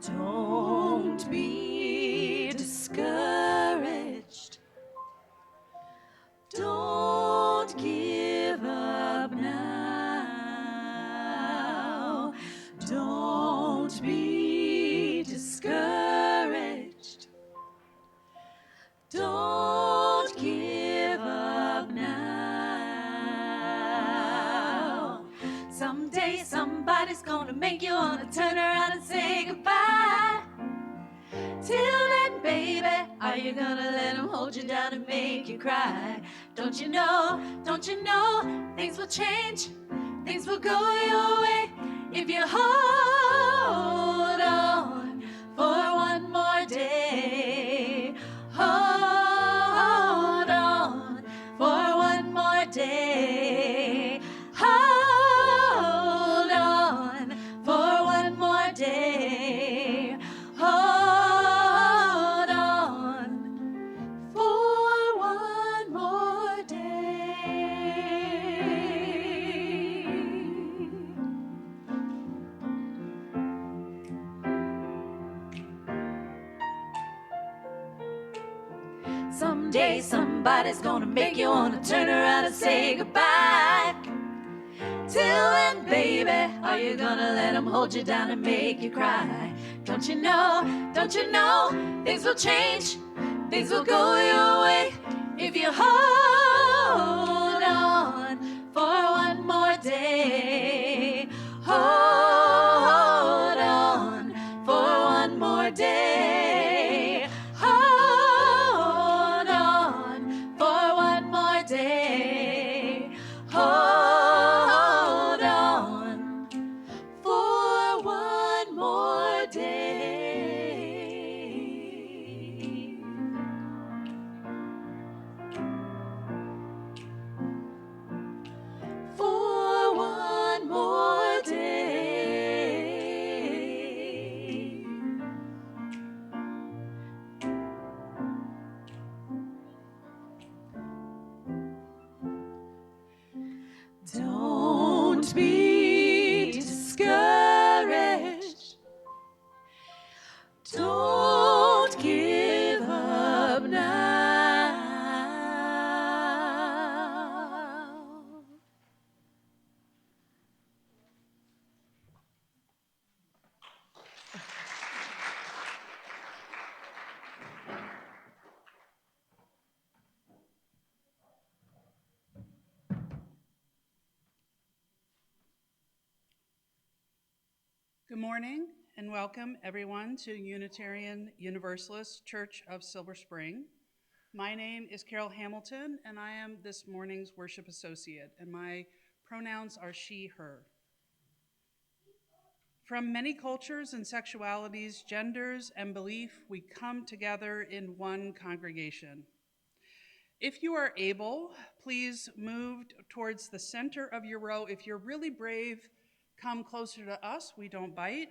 Don't be discouraged. Don't give up now. Don't be discouraged. Don't give up now. Someday somebody's gonna make you wanna turn around and say goodbye. Till then, baby, are you gonna let them hold you down and make you cry? Don't you know, things will change, things will go your way if you hold on for one more day. Hold on for one more day. Hold on for one more day. Hold on for one more day. Someday somebody's gonna make you wanna turn around and say goodbye. Till then, baby, are you gonna let them hold you down and make you cry? Don't you know, things will change, things will go your way if you hold on for one more day. Hold on for one more day. Hold on for one more day. Hold on for one more day. For one more day. Don't be discouraged. Don't give up now. Good morning and welcome everyone to Unitarian Universalist Church of Silver Spring. My name is Carol Hamilton and I am this morning's worship associate, and my pronouns are she, her. From many cultures and sexualities, genders, and belief, we come together in one congregation. If you are able, please move towards the center of your row. If you're really brave, come closer to us. We don't bite.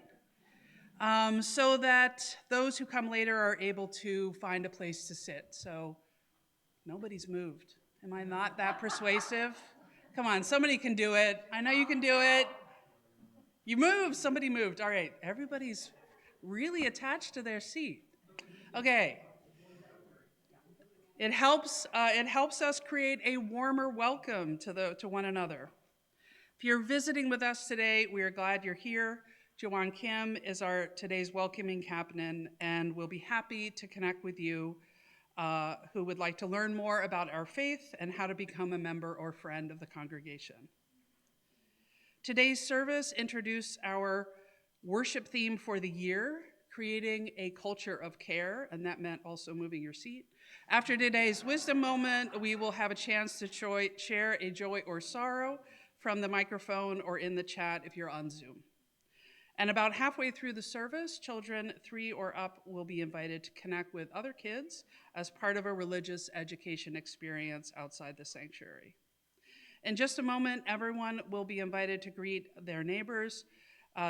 So that those who come later are able to find a place to sit. So nobody's moved. Am I not that persuasive? Come on, somebody can do it. I know you can do it. You moved, somebody moved. All right, everybody's really attached to their seat. Okay. It helps us create a warmer welcome to one another. If you're visiting with us today, we are glad you're here. Joanne Kim is our today's welcoming captain, and we'll be happy to connect with you who would like to learn more about our faith and how to become a member or friend of the congregation. Today's service introduced our worship theme for the year, creating a culture of care, and that meant also moving your seat. After today's wisdom moment, we will have a chance to share a joy or sorrow from the microphone or in the chat if you're on Zoom. And about halfway through the service, children 3 or up will be invited to connect with other kids as part of a religious education experience outside the sanctuary. In just a moment, everyone will be invited to greet their neighbors.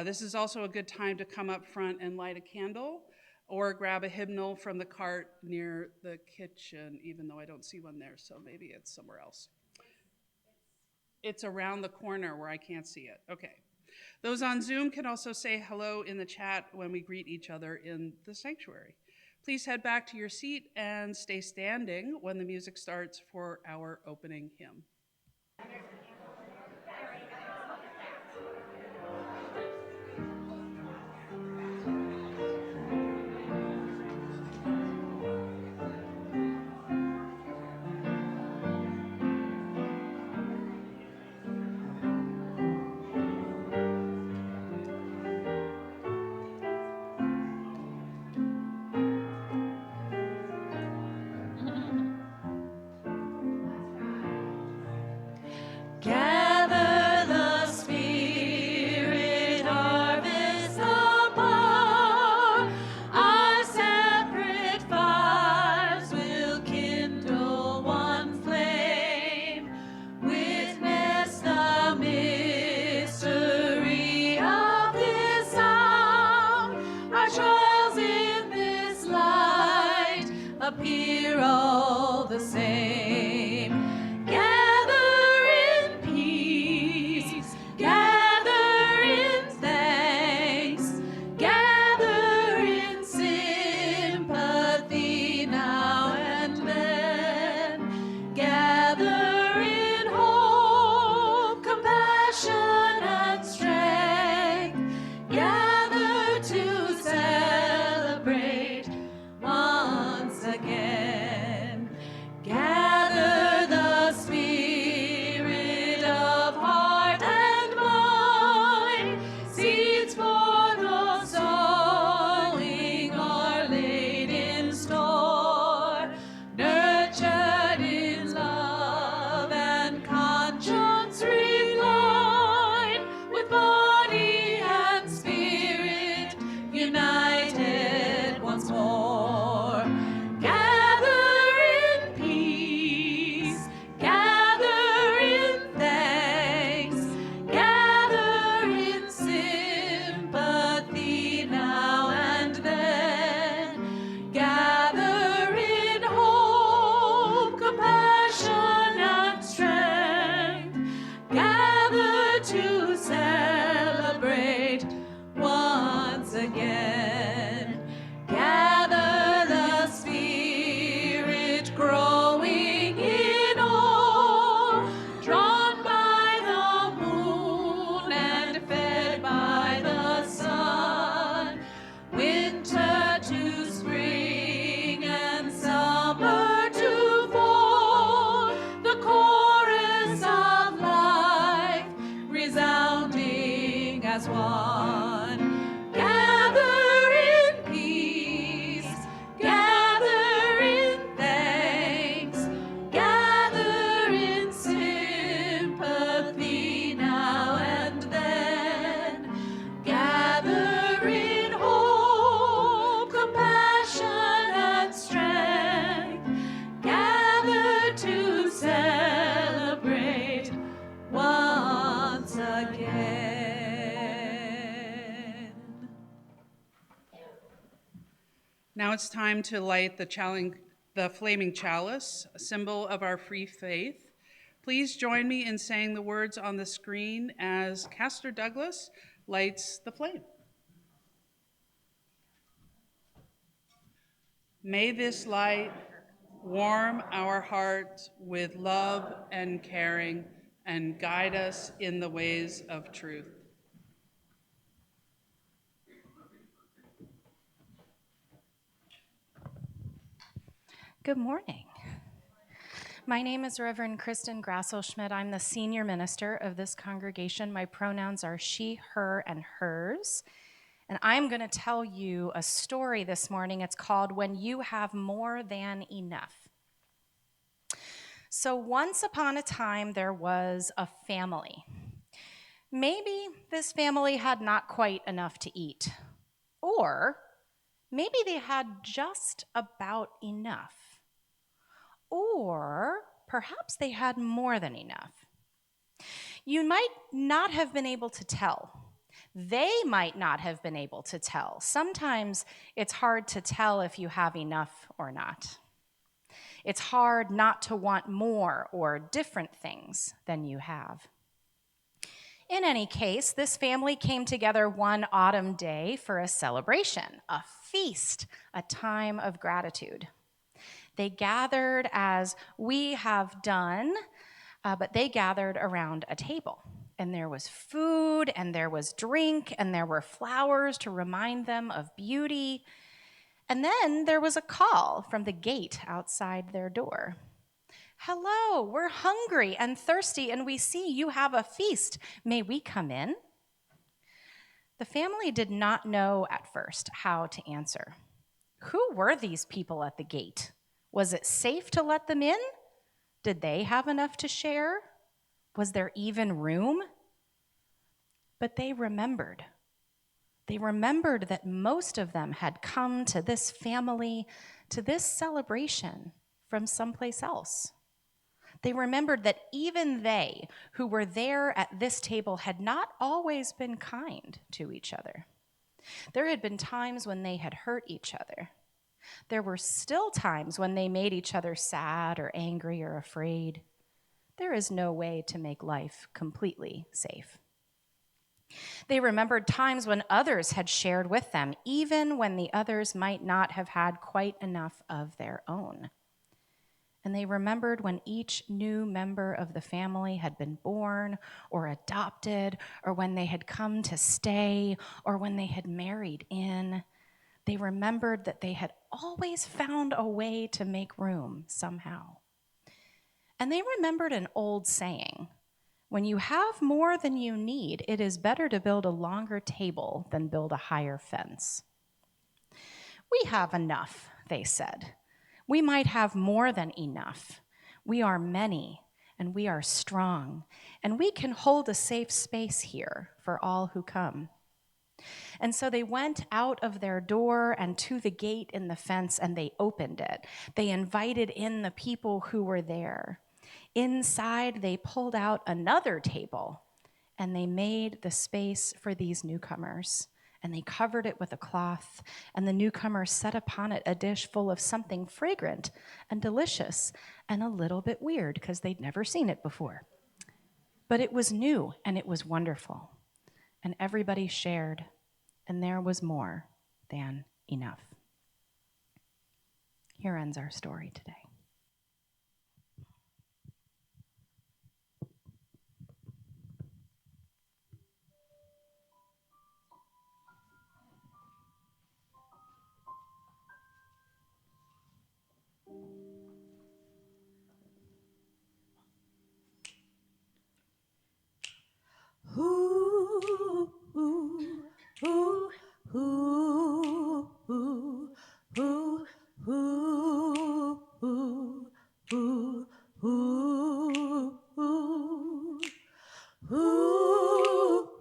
This is also a good time to come up front and light a candle or grab a hymnal from the cart near the kitchen, even though I don't see one there, so maybe it's somewhere else. It's around the corner where I can't see it. Okay. Those on Zoom can also say hello in the chat when we greet each other in the sanctuary. Please head back to your seat and stay standing when the music starts for our opening hymn. Gather the Spirit, harvest the poor. Our separate fires will kindle one flame. Witness the mystery of this sound. Our trials in this light appear all the same. Gather in thanks, gather in sympathy now and then, gather in hope, compassion and strength, gather to celebrate once again. Gather the spirit of heart and mind, seeds for the sowing are laid in store, nurtured in love and conscience reclined, with body and spirit united once more. Gather in peace, gather in thanks, gather in sympathy now and then, gather in hope, compassion and strength, gather to celebrate once again. Gather the Spirit growing in awe, drawn by the moon and fed by the sun, winter to spring and summer to fall, the chorus of life resounding as one. Gather in peace, gather in thanks, gather in sympathy now and then, gather in hope, compassion and strength, gather to celebrate once again. Now it's time to light the flaming chalice, a symbol of our free faith. Please join me in saying the words on the screen as Castor Douglas lights the flame. May this light warm our hearts with love and caring and guide us in the ways of truth. Good morning. My name is Reverend Kristen Grassel-Schmidt. I'm the senior minister of this congregation. My pronouns are she, her, and hers. And I'm going to tell you a story this morning. It's called When You Have More Than Enough. So once upon a time, there was a family. Maybe this family had not quite enough to eat. Or maybe they had just about enough. Or perhaps they had more than enough. You might not have been able to tell. They might not have been able to tell. Sometimes it's hard to tell if you have enough or not. It's hard not to want more or different things than you have. In any case, this family came together one autumn day for a celebration, a feast, a time of gratitude. They gathered as we have done, but they gathered around a table. And there was food, and there was drink, and there were flowers to remind them of beauty. And then there was a call from the gate outside their door. "Hello, we're hungry and thirsty, and we see you have a feast. May we come in?" The family did not know at first how to answer. Who were these people at the gate? Was it safe to let them in? Did they have enough to share? Was there even room? But they remembered. They remembered that most of them had come to this family, to this celebration from someplace else. They remembered that even they, who were there at this table, had not always been kind to each other. There had been times when they had hurt each other. There were still times when they made each other sad or angry or afraid. There is no way to make life completely safe. They remembered times when others had shared with them, even when the others might not have had quite enough of their own. And they remembered when each new member of the family had been born or adopted, or when they had come to stay, or when they had married in. They remembered that they had always found a way to make room somehow. And they remembered an old saying: when you have more than you need, it is better to build a longer table than build a higher fence. "We have enough," they said. "We might have more than enough. We are many, and we are strong, and we can hold a safe space here for all who come." And so they went out of their door and to the gate in the fence, and they opened it. They invited in the people who were there. Inside, they pulled out another table, and they made the space for these newcomers. And they covered it with a cloth, and the newcomers set upon it a dish full of something fragrant and delicious and a little bit weird because they'd never seen it before. But it was new, and it was wonderful. And everybody shared, and there was more than enough. Here ends our story today. Ooh, ooh, ooh, ooh, ooh, ooh, ooh, ooh, ooh, ooh, ooh. Ooh,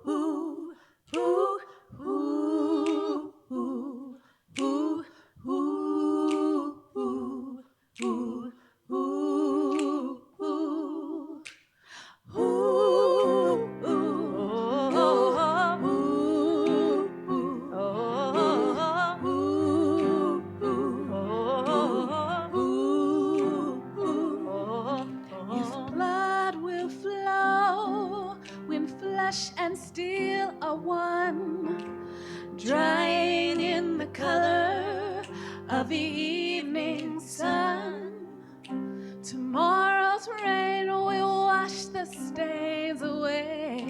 ooh, ooh, ooh, ooh, ooh, ooh, ooh, ooh, ooh. If blood will flow when flesh and steel are one, drying in the color of the evening sun, tomorrow's rain will wash the stains away,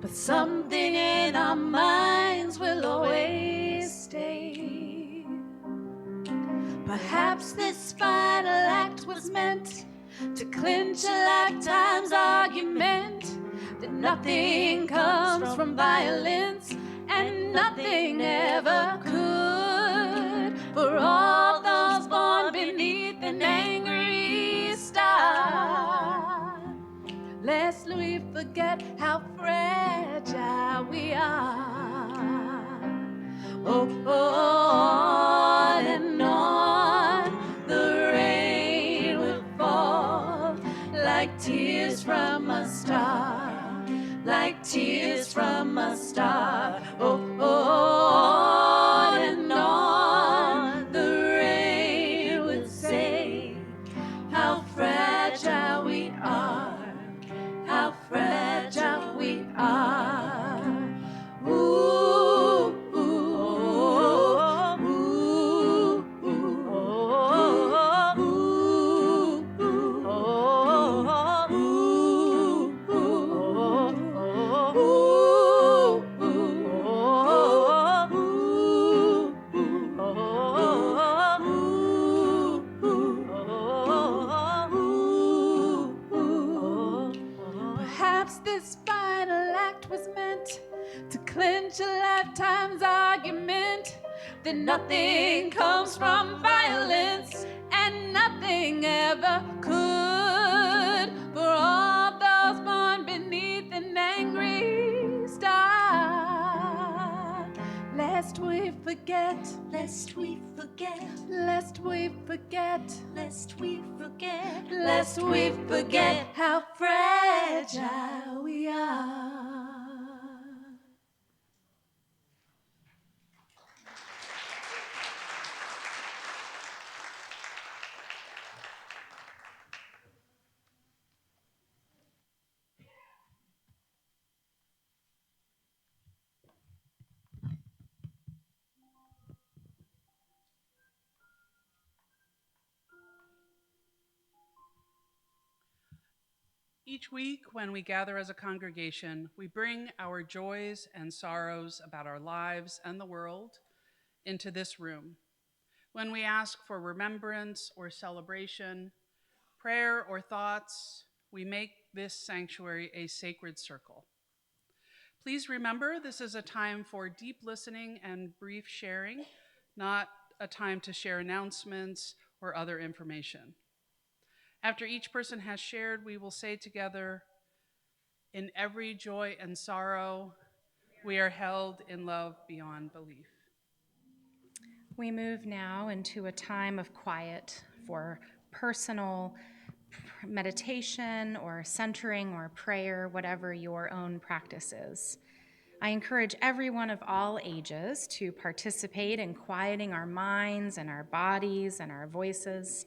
but something in our minds will always stay. Perhaps this final act was meant to clinch a lifetime's argument, that nothing comes from violence and nothing ever could. For all those born beneath an angry star, lest we forget how fragile we are. Oh, on and on, the rain will fall like tears from a star, like tears from a star. Oh, on and on, the rain will say how fragile we are, how fragile. Perhaps this final act was meant to clinch a lifetime's argument that nothing comes from violence and nothing ever could. For all those born beneath an angry star, lest we forget, Lest we forget, lest we forget, lest we forget, lest we forget how fragile we are. Each week, when we gather as a congregation, we bring our joys and sorrows about our lives and the world into this room. When we ask for remembrance or celebration, prayer or thoughts, we make this sanctuary a sacred circle. Please remember, this is a time for deep listening and brief sharing, not a time to share announcements or other information. After each person has shared, we will say together, "In every joy and sorrow, we are held in love beyond belief." We move now into a time of quiet for personal meditation or centering or prayer, whatever your own practice is. I encourage everyone of all ages to participate in quieting our minds and our bodies and our voices.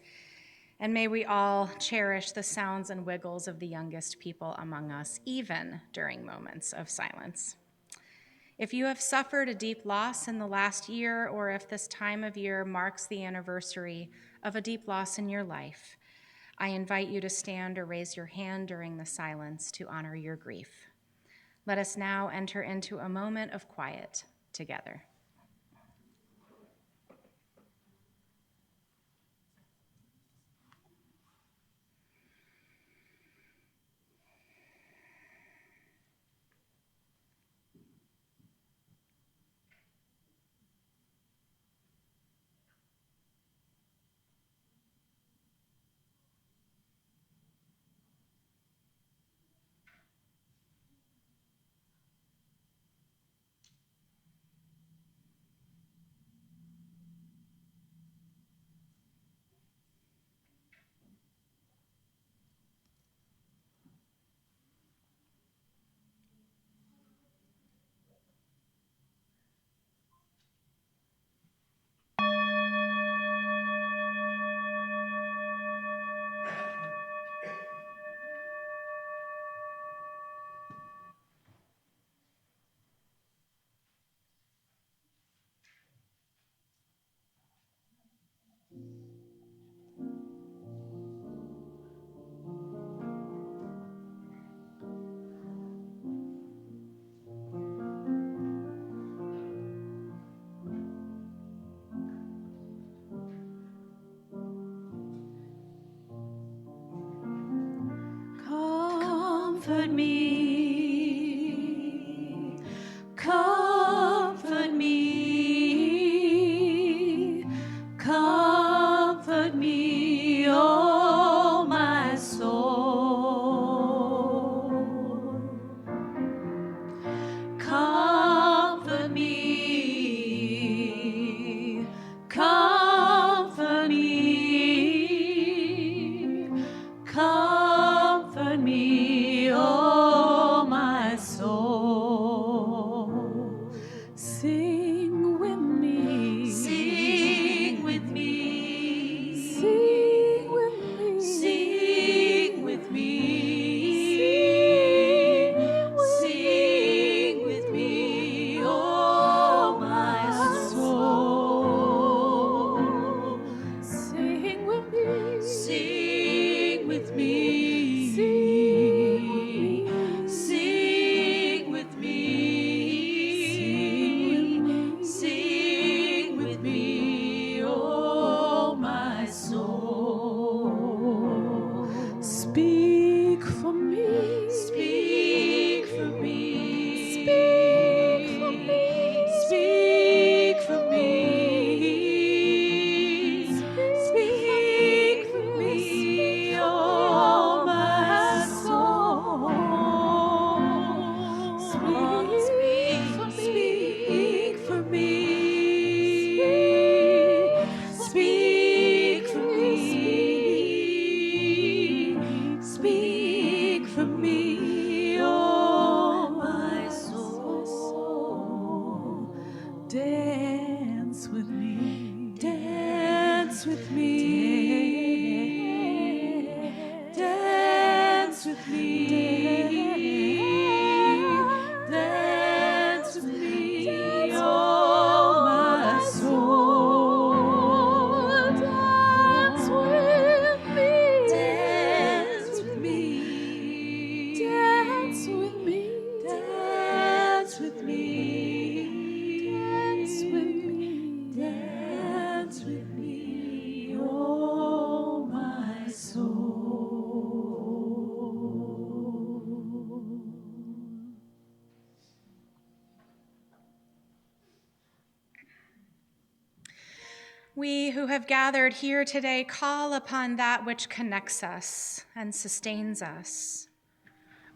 And may we all cherish the sounds and wiggles of the youngest people among us, even during moments of silence. If you have suffered a deep loss in the last year, or if this time of year marks the anniversary of a deep loss in your life, I invite you to stand or raise your hand during the silence to honor your grief. Let us now enter into a moment of quiet together. Comfort me, comfort me, comfort me, oh my soul. Comfort me, comfort me, comfort me, oh my soul. Sing with me, sing with me, sing with me, sing with me, sing with me, oh my soul. sing with me, Sing with me, sing with me, sing with me, oh my soul. speak for me, Speak with me, dance with me, dance with me, oh my soul. We who have gathered here today call upon that which connects us and sustains us.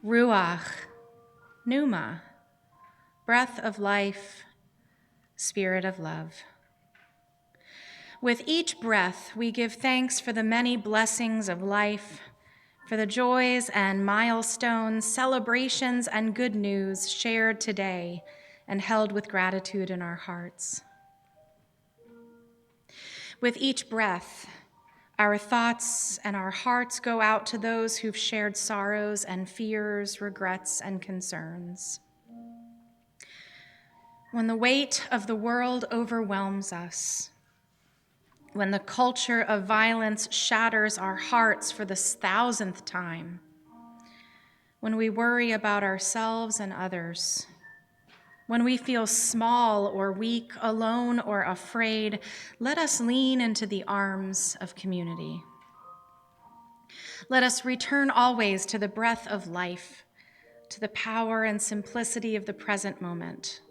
Ruach, Pneuma, breath of life, spirit of love. With each breath, we give thanks for the many blessings of life, for the joys and milestones, celebrations, and good news shared today and held with gratitude in our hearts. With each breath, our thoughts and our hearts go out to those who've shared sorrows and fears, regrets, and concerns. When the weight of the world overwhelms us, when the culture of violence shatters our hearts for the 1,000th time, when we worry about ourselves and others, when we feel small or weak, alone or afraid, let us lean into the arms of community. Let us return always to the breath of life, to the power and simplicity of the present moment,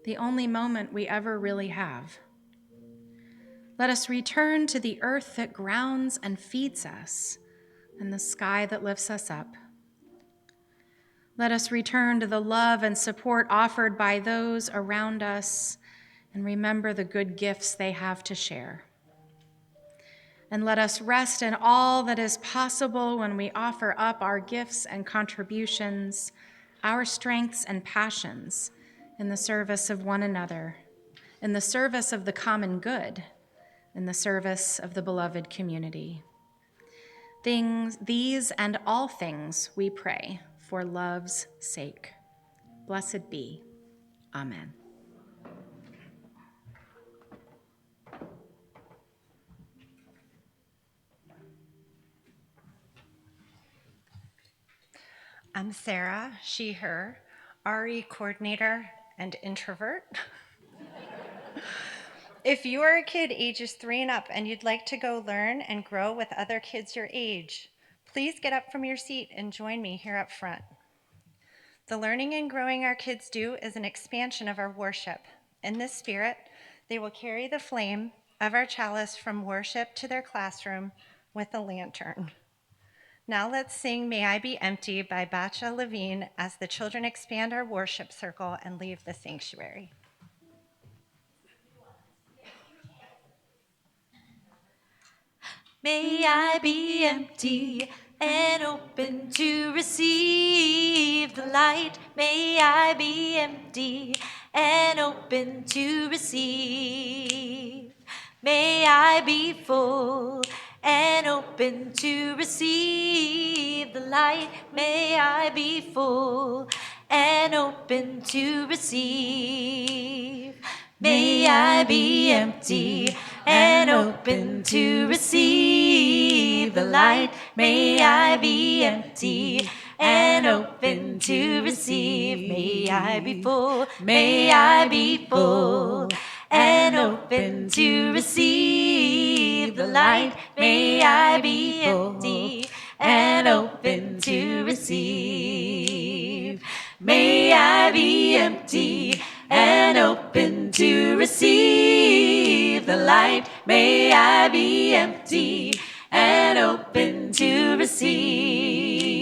the only moment we ever really have. Let us return to the earth that grounds and feeds us, and the sky that lifts us up. Let us return to the love and support offered by those around us, and remember the good gifts they have to share. And let us rest in all that is possible when we offer up our gifts and contributions, our strengths and passions in the service of one another, in the service of the common good, in the service of the beloved community. These and all things we pray for love's sake. Blessed be. Amen. I'm Sarah, she, her, RE coordinator and introvert. If you are a kid ages 3 and up and you'd like to go learn and grow with other kids your age, please get up from your seat and join me here up front. The learning and growing our kids do is an expansion of our worship. In this spirit, they will carry the flame of our chalice from worship to their classroom with a lantern. Now let's sing May I Be Empty by Bacha Levine as the children expand our worship circle and leave the sanctuary. May I be empty and open to receive the light. May I be empty and open to receive. May I be full and open to receive the light. May I be full and open to receive. May I be empty and open to receive the light. May I be empty and open to receive. May I be full. May I be full and open to receive the light. May I be empty and open to receive. May I be empty and open to receive the light. May I be empty and open to receive.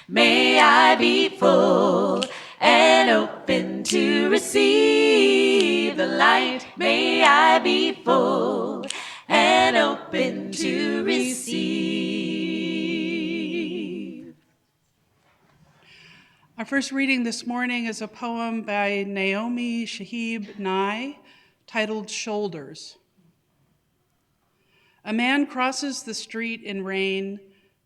May I be full and open to receive the light. May I be full and open to receive. Our first reading this morning is a poem by Naomi Shihab Nye titled Shoulders. A man crosses the street in rain,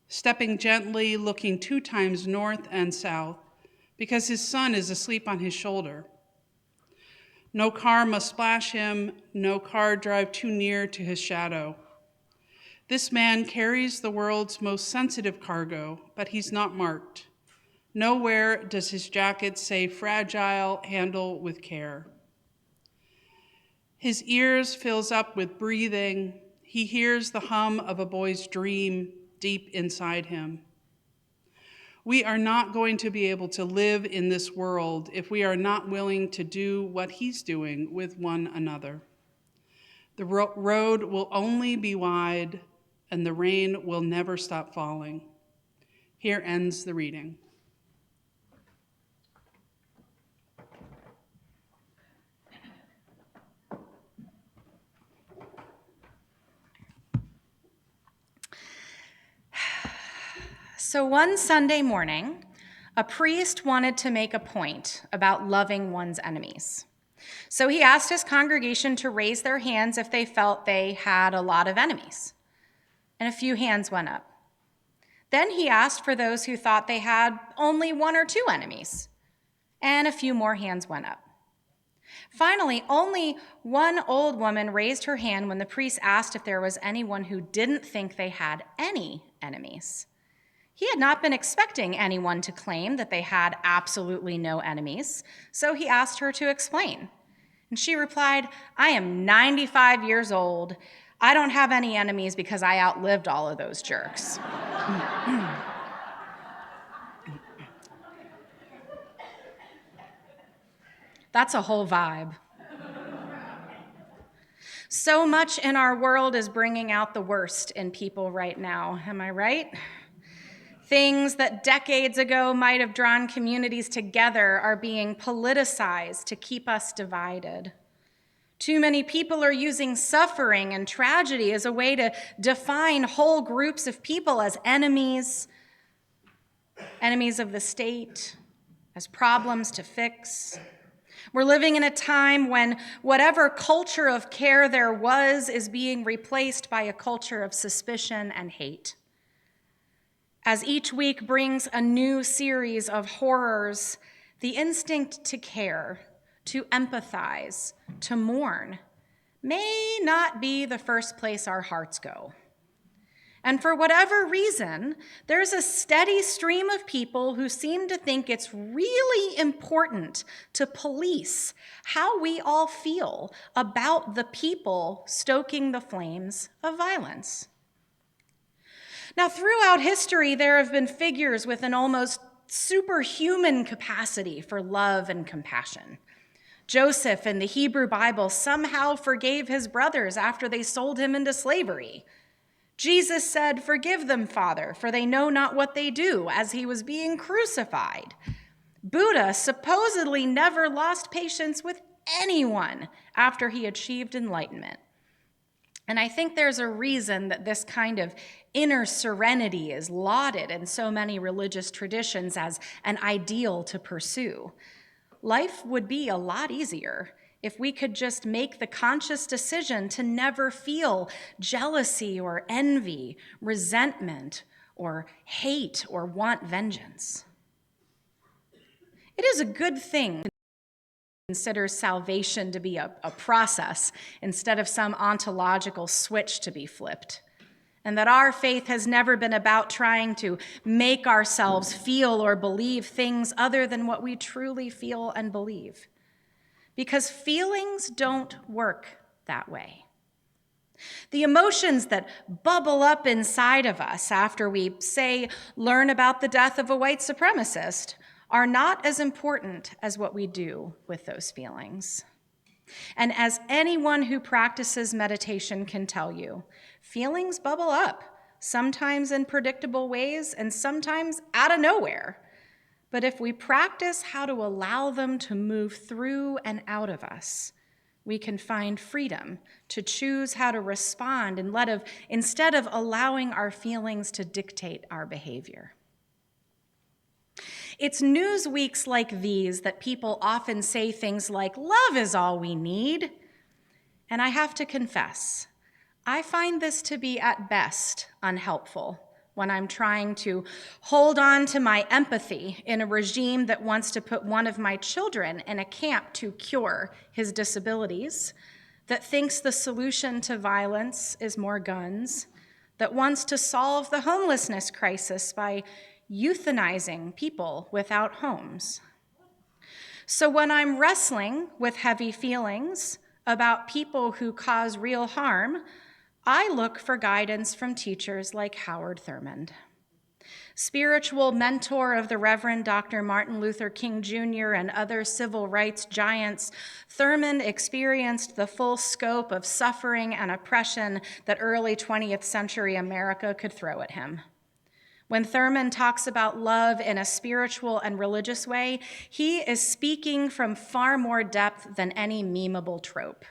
stepping gently, looking 2 times north and south, because his son is asleep on his shoulder. No car must splash him, no car drive too near to his shadow. This man carries the world's most sensitive cargo, but he's not marked. Nowhere does his jacket say fragile, handle with care. His ears fills up with breathing. He hears the hum of a boy's dream deep inside him. We are not going to be able to live in this world if we are not willing to do what he's doing with one another. The road will only be wide, and the rain will never stop falling. Here ends the reading. So one Sunday morning, a priest wanted to make a point about loving one's enemies. So he asked his congregation to raise their hands if they felt they had a lot of enemies. And a few hands went up. Then he asked for those who thought they had only one or two enemies. And a few more hands went up. Finally, only one old woman raised her hand when the priest asked if there was anyone who didn't think they had any enemies. He had not been expecting anyone to claim that they had absolutely no enemies, so he asked her to explain. And she replied, "I am 95 years old. I don't have any enemies because I outlived all of those jerks." That's a whole vibe. So much in our world is bringing out the worst in people right now, am I right? Things that decades ago might have drawn communities together are being politicized to keep us divided. Too many people are using suffering and tragedy as a way to define whole groups of people as enemies, enemies of the state, as problems to fix. We're living in a time when whatever culture of care there was is being replaced by a culture of suspicion and hate. As each week brings a new series of horrors, the instinct to care, to empathize, to mourn, may not be the first place our hearts go. And for whatever reason, there's a steady stream of people who seem to think it's really important to police how we all feel about the people stoking the flames of violence. Now, throughout history, there have been figures with an almost superhuman capacity for love and compassion. Joseph in the Hebrew Bible somehow forgave his brothers after they sold him into slavery. Jesus said, "Forgive them, Father, for they know not what they do," as he was being crucified. Buddha supposedly never lost patience with anyone after he achieved enlightenment. And I think there's a reason that this kind of inner serenity is lauded in so many religious traditions as an ideal to pursue. Life would be a lot easier if we could just make the conscious decision to never feel jealousy or envy, resentment or hate or want vengeance. It is a good thing to consider salvation to be a process instead of some ontological switch to be flipped, and that our faith has never been about trying to make ourselves feel or believe things other than what we truly feel and believe. Because feelings don't work that way. The emotions that bubble up inside of us after we, say, learn about the death of a white supremacist are not as important as what we do with those feelings. And as anyone who practices meditation can tell you, feelings bubble up, sometimes in predictable ways and sometimes out of nowhere. But if we practice how to allow them to move through and out of us, we can find freedom to choose how to respond instead of allowing our feelings to dictate our behavior. It's news weeks like these that people often say things like, "Love is all we need." And I have to confess, I find this to be at best unhelpful when I'm trying to hold on to my empathy in a regime that wants to put one of my children in a camp to cure his disabilities, that thinks the solution to violence is more guns, that wants to solve the homelessness crisis by euthanizing people without homes. So when I'm wrestling with heavy feelings about people who cause real harm, I look for guidance from teachers like Howard Thurmond. Spiritual mentor of the Reverend Dr. Martin Luther King Jr. and other civil rights giants, Thurmond experienced the full scope of suffering and oppression that early 20th century America could throw at him. When Thurmond talks about love in a spiritual and religious way, he is speaking from far more depth than any memeable trope.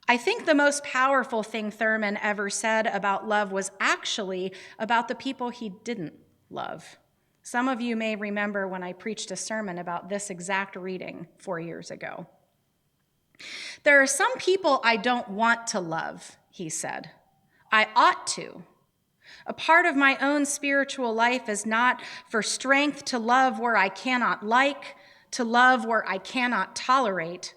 I think the most powerful thing Thurmond ever said about love was actually about the people he didn't love. Some of you may remember when I preached a sermon about this exact reading 4 years ago. There are some people I don't want to love, he said. I ought to. A part of my own spiritual life is not for strength to love where I cannot like, to love where I cannot tolerate.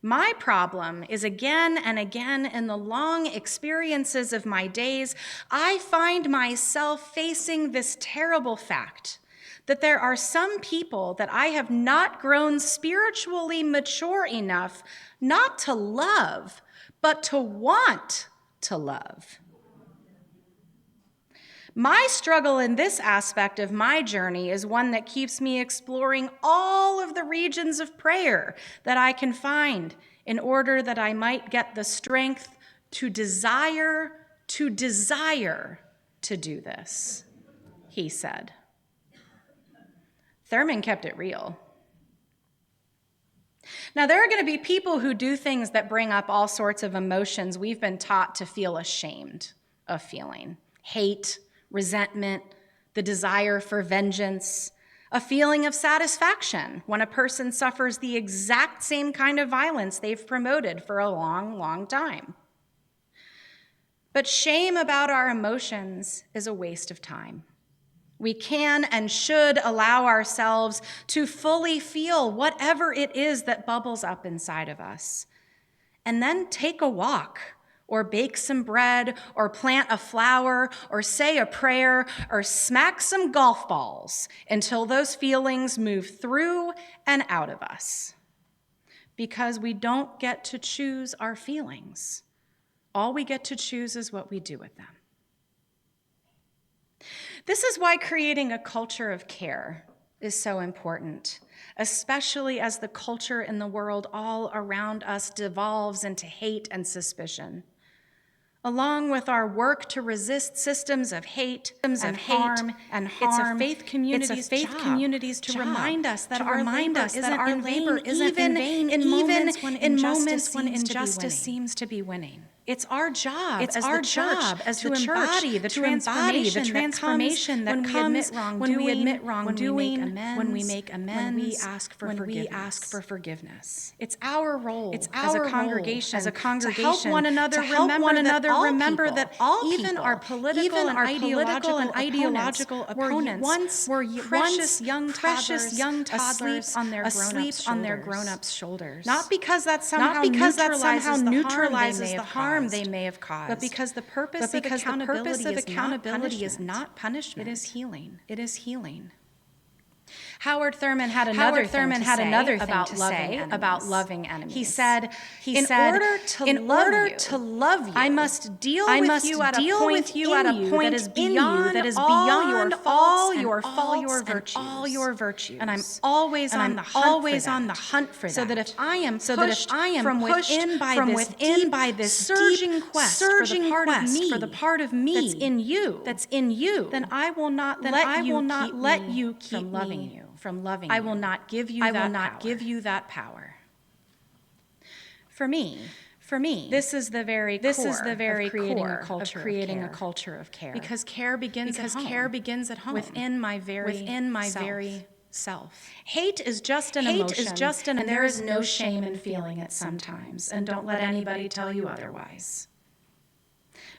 My problem is again and again in the long experiences of my days, I find myself facing this terrible fact that there are some people that I have not grown spiritually mature enough not to love, but to want to love. My struggle in this aspect of my journey is one that keeps me exploring all of the regions of prayer that I can find in order that I might get the strength to desire to do this, he said. Thurmond kept it real. Now, there are going to be people who do things that bring up all sorts of emotions we've been taught to feel ashamed of feeling. Hate, resentment, the desire for vengeance, a feeling of satisfaction when a person suffers the exact same kind of violence they've promoted for a long, long time. But shame about our emotions is a waste of time. We can and should allow ourselves to fully feel whatever it is that bubbles up inside of us, and then take a walk, or bake some bread, or plant a flower, or say a prayer, or smack some golf balls until those feelings move through and out of us. Because we don't get to choose our feelings. All we get to choose is what we do with them. This is why creating a culture of care is so important, especially as the culture in the world all around us devolves into hate and suspicion. Along with our work to resist systems of hate and harm, it's a faith communities to remind us that our labor isn't in vain, in moments when injustice seems to be winning. It's our job as the church to embody the transformation that comes when we admit wrongdoing, when we make amends, when we ask for forgiveness. It's our role as a congregation to help one another remember that all people, even our political and ideological opponents, were precious young toddlers asleep on their grown-ups' shoulders. Not because that somehow neutralizes the harm they may have caused, but because the purpose of accountability is not punishment. It is healing. It is healing. Howard Thurmond had another thing to say about loving enemies. He said, in order to love you, I must deal with you at a point that is beyond all your faults and all your virtues. And I'm always on the hunt for that. So that if I am pushed from within by this surging quest for the part of me that's in you, then I will not let you keep from loving you. I will not give you that power. For me, this is the very core of creating a culture of care. Because care begins at home. Within my very self. Hate is just an emotion, and there is no shame in feeling it sometimes. And don't let anybody tell you otherwise.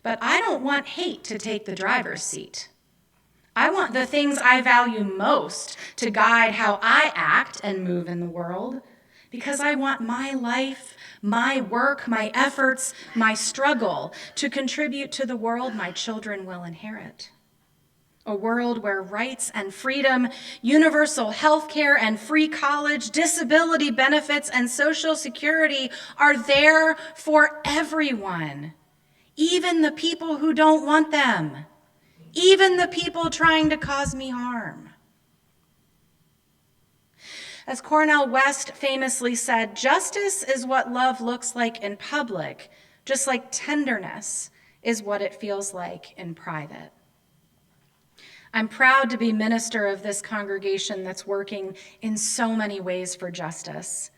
But I don't want hate to take the driver's seat. I want the things I value most to guide how I act and move in the world, because I want my life, my work, my efforts, my struggle to contribute to the world my children will inherit. A world where rights and freedom, universal health care and free college, disability benefits, and Social Security are there for everyone, even the people who don't want them, even the people trying to cause me harm. As Cornel West famously said, justice is what love looks like in public, just like tenderness is what it feels like in private. I'm proud to be minister of this congregation that's working in so many ways for justice,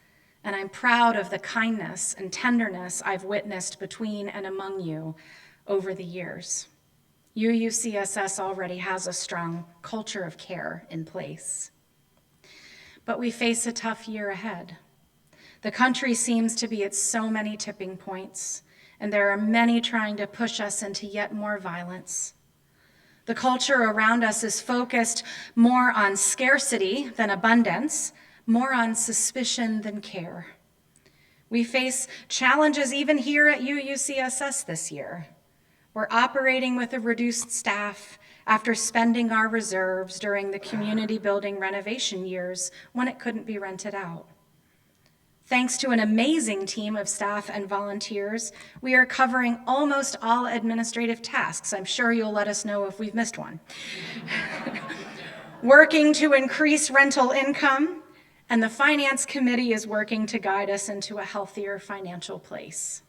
and I'm proud of the kindness and tenderness I've witnessed between and among you over the years. UUCSS already has a strong culture of care in place. But we face a tough year ahead. The country seems to be at so many tipping points, and there are many trying to push us into yet more violence. The culture around us is focused more on scarcity than abundance, more on suspicion than care. We face challenges even here at UUCSS this year. We're operating with a reduced staff after spending our reserves during the community building renovation years when it couldn't be rented out. Thanks to an amazing team of staff and volunteers, we are covering almost all administrative tasks. I'm sure you'll let us know if we've missed one. Working to increase rental income, and the Finance Committee is working to guide us into a healthier financial place.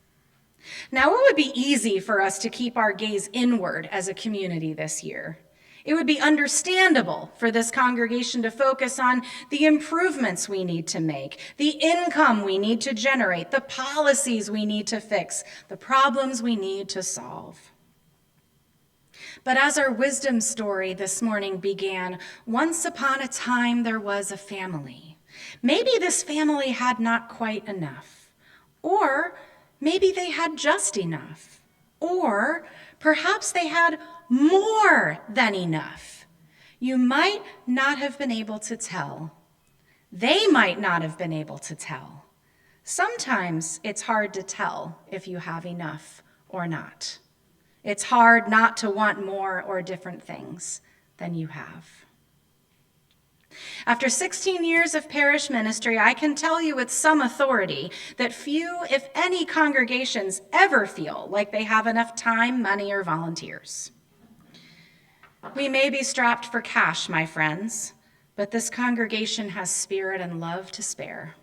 Now, it would be easy for us to keep our gaze inward as a community this year. It would be understandable for this congregation to focus on the improvements we need to make, the income we need to generate, the policies we need to fix, the problems we need to solve. But as our wisdom story this morning began, once upon a time there was a family. Maybe this family had not quite enough, or maybe they had just enough, or perhaps they had more than enough. You might not have been able to tell. They might not have been able to tell. Sometimes it's hard to tell if you have enough or not. It's hard not to want more or different things than you have. After 16 years of parish ministry, I can tell you with some authority that few, if any, congregations ever feel like they have enough time, money, or volunteers. We may be strapped for cash, my friends, but this congregation has spirit and love to spare.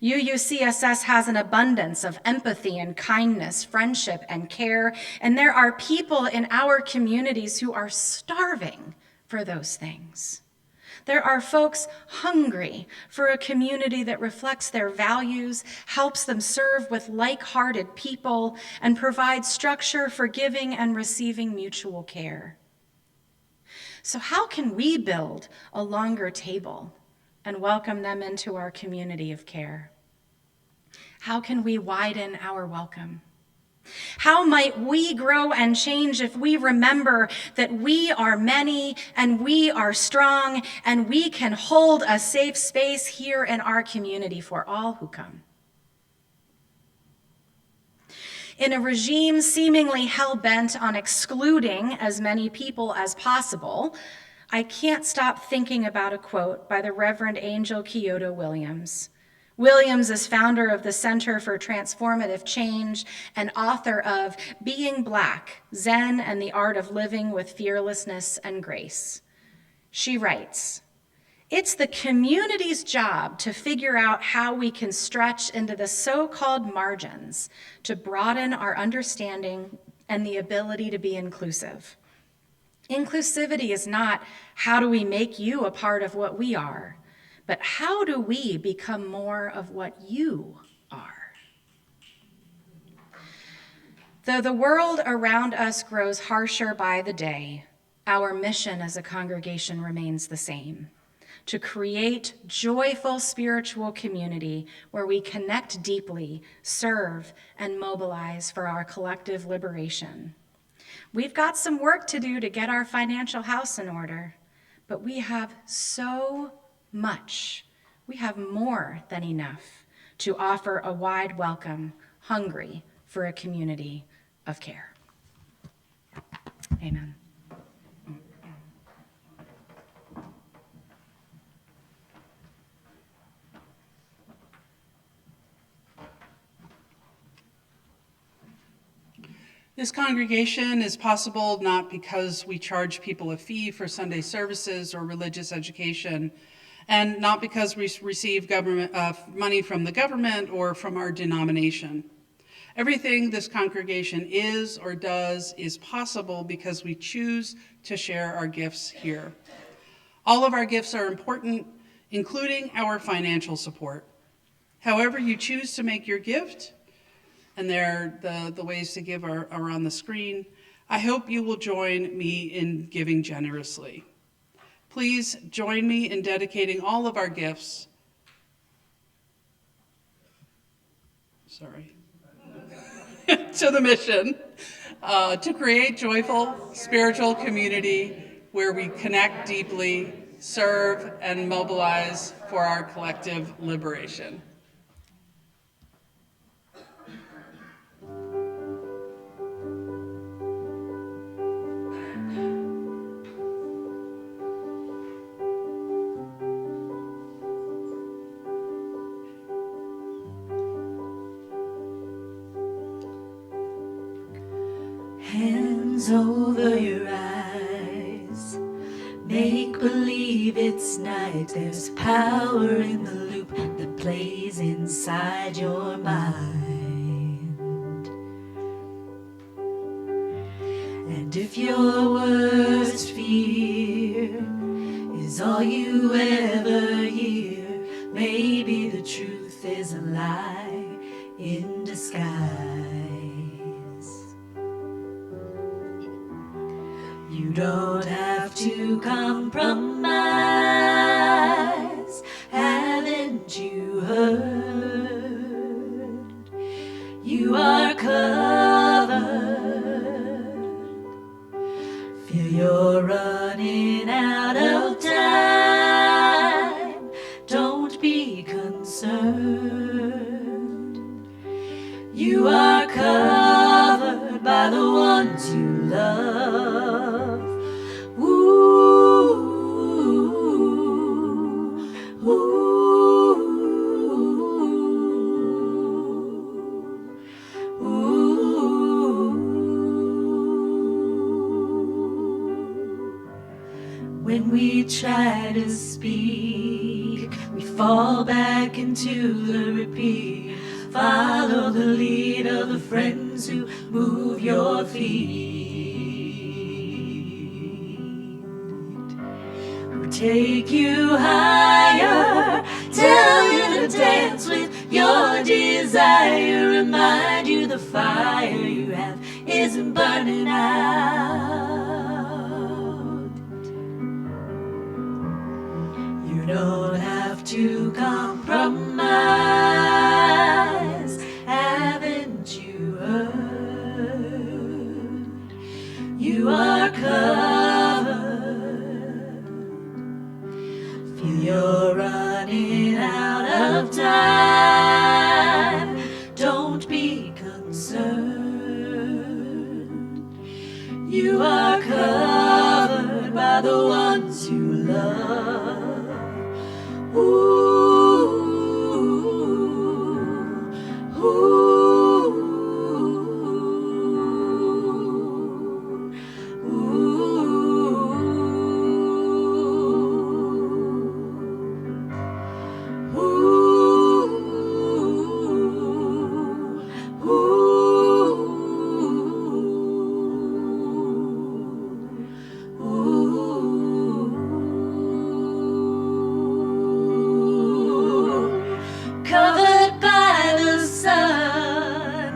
UUCSS has an abundance of empathy and kindness, friendship and care, and there are people in our communities who are starving for those things. There are folks hungry for a community that reflects their values, helps them serve with like-hearted people, and provides structure for giving and receiving mutual care. So how can we build a longer table and welcome them into our community of care? How can we widen our welcome? How might we grow and change if we remember that we are many and we are strong and we can hold a safe space here in our community for all who come? In a regime seemingly hell-bent on excluding as many people as possible, I can't stop thinking about a quote by the Reverend Angel Kyoto Williams. Williams is founder of the Center for Transformative Change and author of Being Black, Zen and the Art of Living with Fearlessness and Grace. She writes, "It's the community's job to figure out how we can stretch into the so-called margins to broaden our understanding and the ability to be inclusive. Inclusivity is not how do we make you a part of what we are, but how do we become more of what you are?" Though the world around us grows harsher by the day, our mission as a congregation remains the same: to create joyful spiritual community where we connect deeply, serve, and mobilize for our collective liberation. We've got some work to do to get our financial house in order, but we have so much. We have more than enough to offer a wide welcome, hungry for a community of care. Amen. This congregation is possible not because we charge people a fee for Sunday services or religious education, and not because we receive government money from the government or from our denomination. Everything this congregation is or does is possible because we choose to share our gifts here. All of our gifts are important, including our financial support. However you choose to make your gift, and the ways to give are on the screen, I hope you will join me in giving generously. Please join me in dedicating all of our gifts. To the mission to create joyful spiritual community where we connect deeply, serve, and mobilize for our collective liberation. Hands over your eyes, make believe it's night. There's power in the loop that plays inside your mind. And if your worst fear is all you ever hear, maybe the truth is a lie in disguise. You don't have to compromise, haven't you heard? You are covered. Feel you're running out of time, don't be concerned. You are covered by the ones you love. When we try to speak, we fall back into the repeat. Follow the lead of the friends who move your feet, who take you higher, tell you to dance with your desire, remind you the fire you have isn't burning out. You don't have to compromise, haven't you heard? You are covered. Feel you're running out of time, don't be concerned. You are covered by the ones you love. Covered by the sun,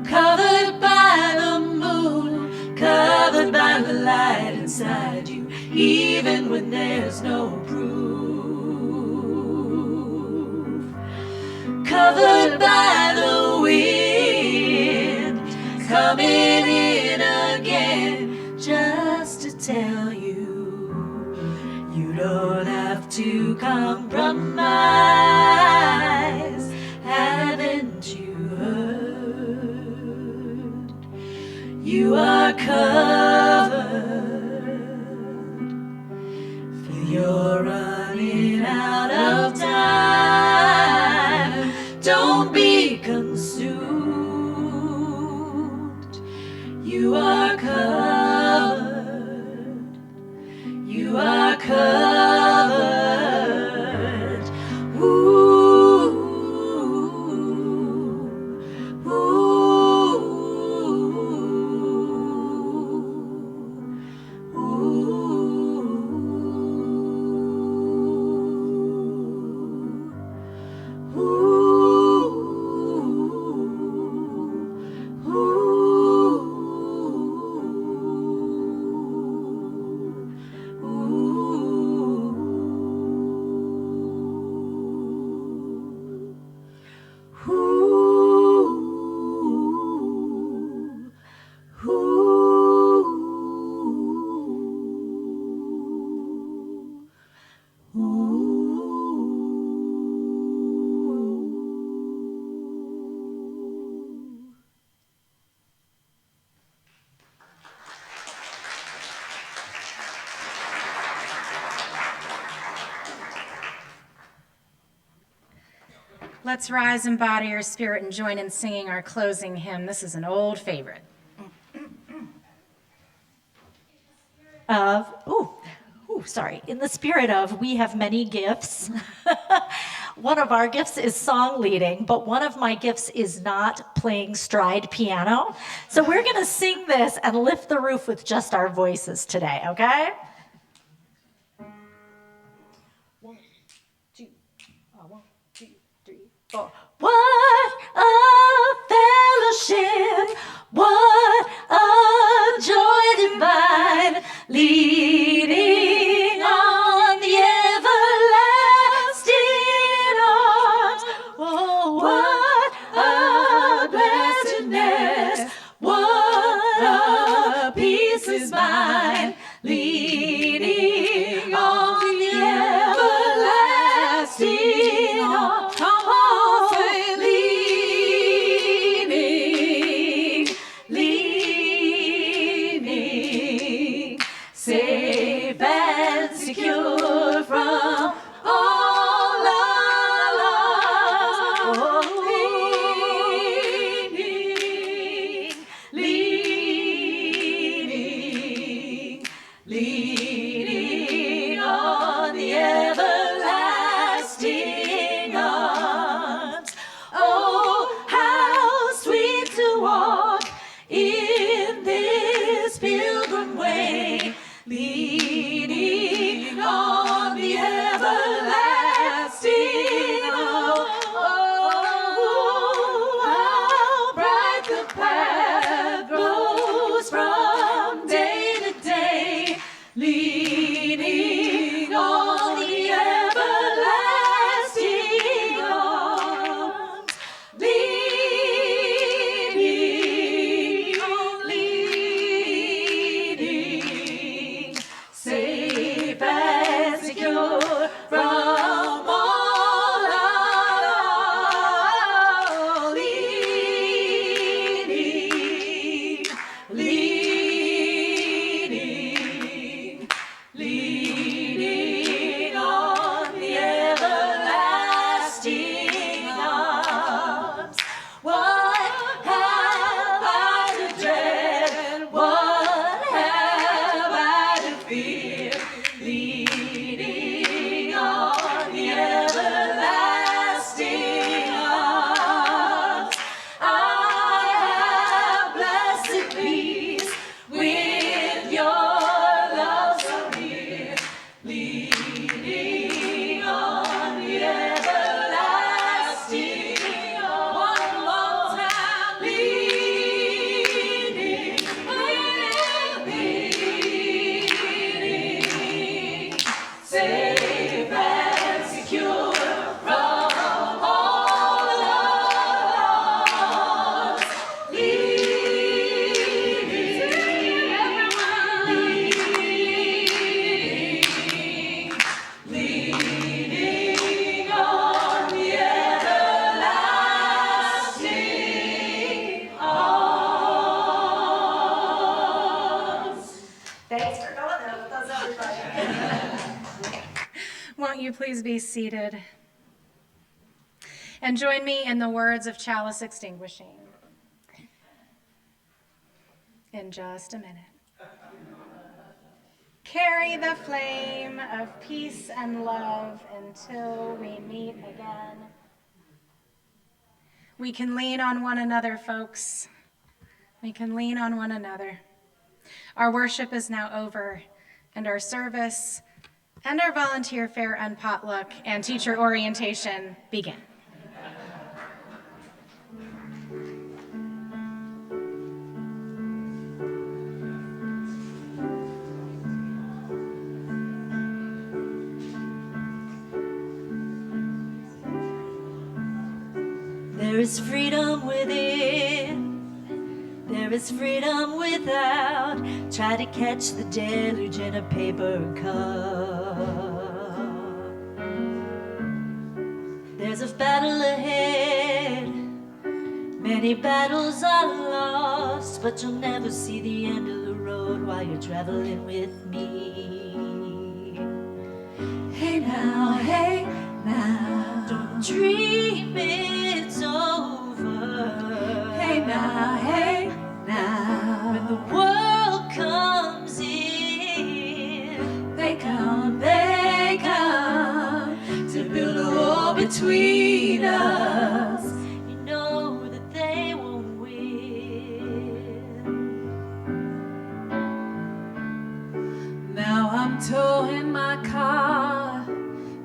covered by the moon, covered by the light inside you, even when there's no proof. Covered by the wind, coming in again, just to tell you, you don't have to compromise, haven't you heard? You are covered. Feel you're running out of time, don't be consumed. Let's rise and body our spirit and join in singing our closing hymn. This is an old favorite. In the spirit of, we have many gifts. One of our gifts is song leading, but one of my gifts is not playing stride piano. So we're going to sing this and lift the roof with just our voices today, okay? 1, 2, 1, 2, 3, 4. What a fellowship, what a joy divine, leading on the everlasting arms. Oh, what a blessedness, what a peace is mine, leading on the everlasting arms. Come on, say leaning, safe and secure from all alarm. Leaning on the everlasting arms. Oh, how sweet to walk in this pilgrim way, leaning on the everlasting arms. Oh, how bright the path grows from day to day, leaning on the everlasting arms. Leading, safe and secure from all alarm. Leaning on the everlasting arms. What have I to dread? What have I to fear? Leaning on the everlasting arms. I have blessed peace with your love so near, leaning on the everlasting arms. One more time, leaning, safe and secure from all alarms. Leaning on the everlasting arms. Thanks for going there with us, everybody. Won't you please be seated? And join me in the words of chalice extinguishing. In just a minute. Carry the flame of peace and love until we meet again. We can lean on one another, folks. We can lean on one another. Our worship is now over, and our service and our volunteer fair and potluck and teacher orientation begin. There is freedom within, there is freedom without. Try to catch the deluge in a paper cup. There's a battle ahead, many battles are lost, but you'll never see the end of the road while you're traveling with me. Hey now, don't dream dream it's over. Hey now, when the world comes in, they come to build a wall between us. You know that they won't win. Now I'm towing my car.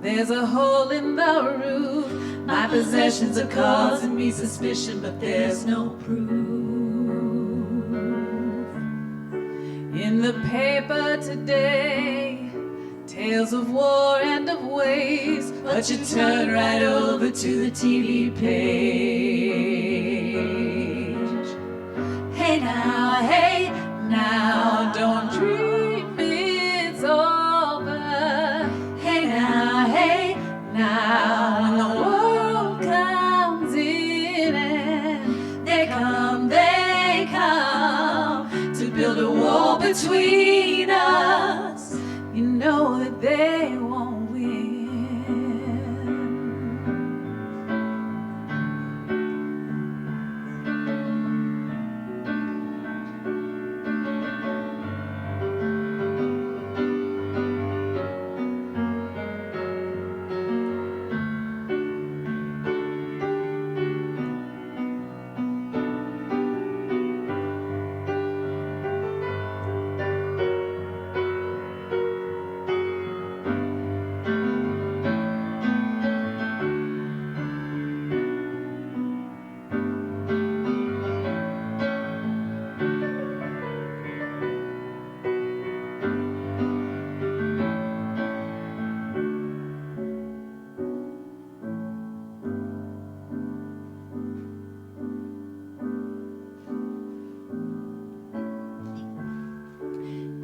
There's a hole in the roof. My possessions are causing me suspicion, but there's no proof. In the paper today, tales of war and of waves, but you turn right over to the TV page. Hey now, don't dream it's over. Hey now, when the world comes in and they come to build a wall between us, you know that they won't win.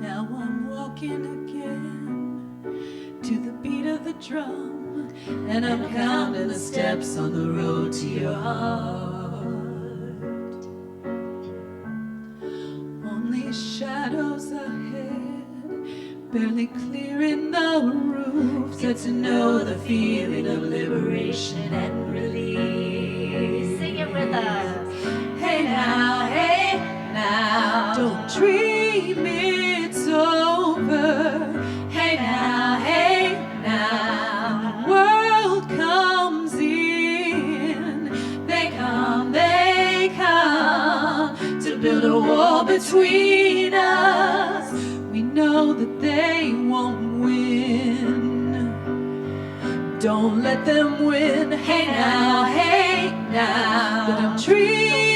Now I'm walking again to the beat of the drum, and I'm counting the steps on the road to your heart. Only shadows ahead, barely clearing the roof. Get to know the feeling of liberation and release. Sing it with us. Hey now, don't dream it's over. Hey now, the world comes in. They come to build a wall between us. We know that they won't win. Don't let them win. Hey now, but don't dream